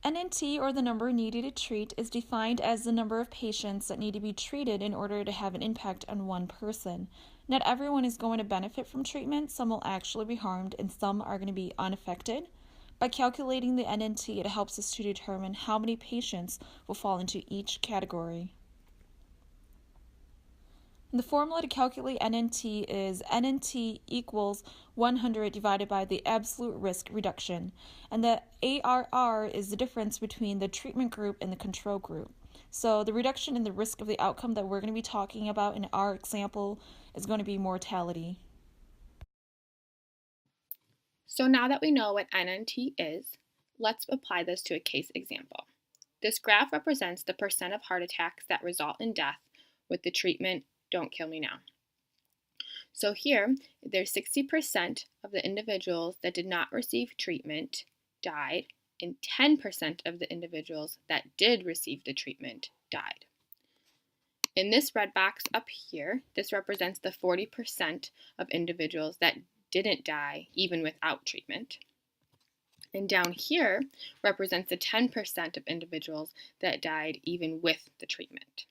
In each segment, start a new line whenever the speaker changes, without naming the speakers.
NNT, or the number needed to treat, is defined as the number of patients that need to be treated in order to have an impact on one person. Not everyone is going to benefit from treatment. Some will actually be harmed, and some are going to be unaffected. By calculating the NNT, it helps us to determine how many patients will fall into each category. The formula to calculate NNT is NNT equals 100 divided by the absolute risk reduction, and the ARR is the difference between the treatment group and the control group. So the reduction in the risk of the outcome that we're going to be talking about in our example is going to be mortality.
So now that we know what NNT is, let's apply this to a case example. This graph represents the percent of heart attacks that result in death with the treatment Don't Kill Me Now. So here, there's 60% of the individuals that did not receive treatment died, and 10% of the individuals that did receive the treatment died. In this red box up here, this represents the 40% of individuals that didn't die even without treatment. And down here represents the 10% of individuals that died even with the treatment.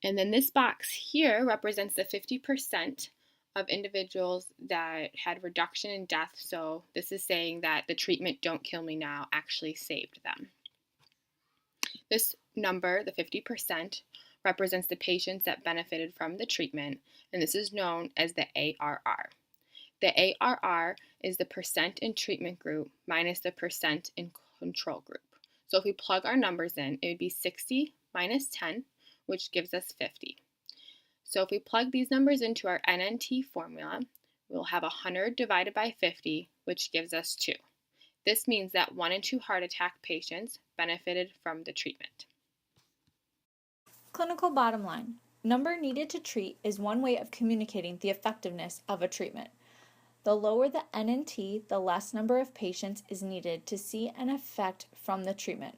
And then this box here represents the 50% of individuals that had reduction in death. So this is saying that the treatment Don't Kill Me Now actually saved them. This number, the 50%, represents the patients that benefited from the treatment, and this is known as the ARR. The ARR is the percent in treatment group minus the percent in control group. So if we plug our numbers in, it would be 60 minus 10, which gives us 50. So if we plug these numbers into our NNT formula, we'll have 100 divided by 50, which gives us 2. This means that 1 in 2 heart attack patients benefited from the treatment.
Clinical bottom line. Number needed to treat is one way of communicating the effectiveness of a treatment. The lower the NNT, the less number of patients is needed to see an effect from the treatment.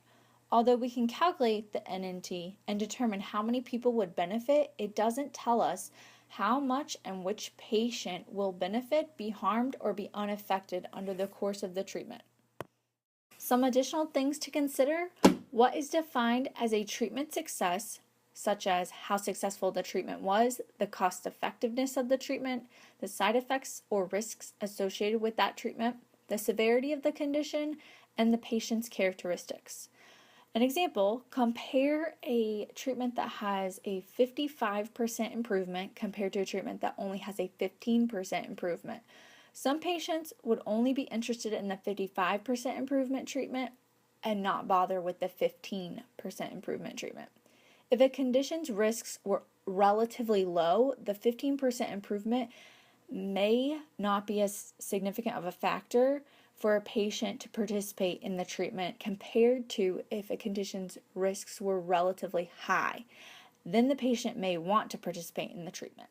Although we can calculate the NNT and determine how many people would benefit, it doesn't tell us how much and which patient will benefit, be harmed, or be unaffected under the course of the treatment. Some additional things to consider: what is defined as a treatment success, such as how successful the treatment was, the cost effectiveness of the treatment, the side effects or risks associated with that treatment, the severity of the condition, and the patient's characteristics. An example: compare a treatment that has a 55% improvement compared to a treatment that only has a 15% improvement. Some patients would only be interested in the 55% improvement treatment and not bother with the 15% improvement treatment. If a condition's risks were relatively low, the 15% improvement may not be as significant of a factor for a patient to participate in the treatment compared to if a condition's risks were relatively high. Then the patient may want to participate in the treatment.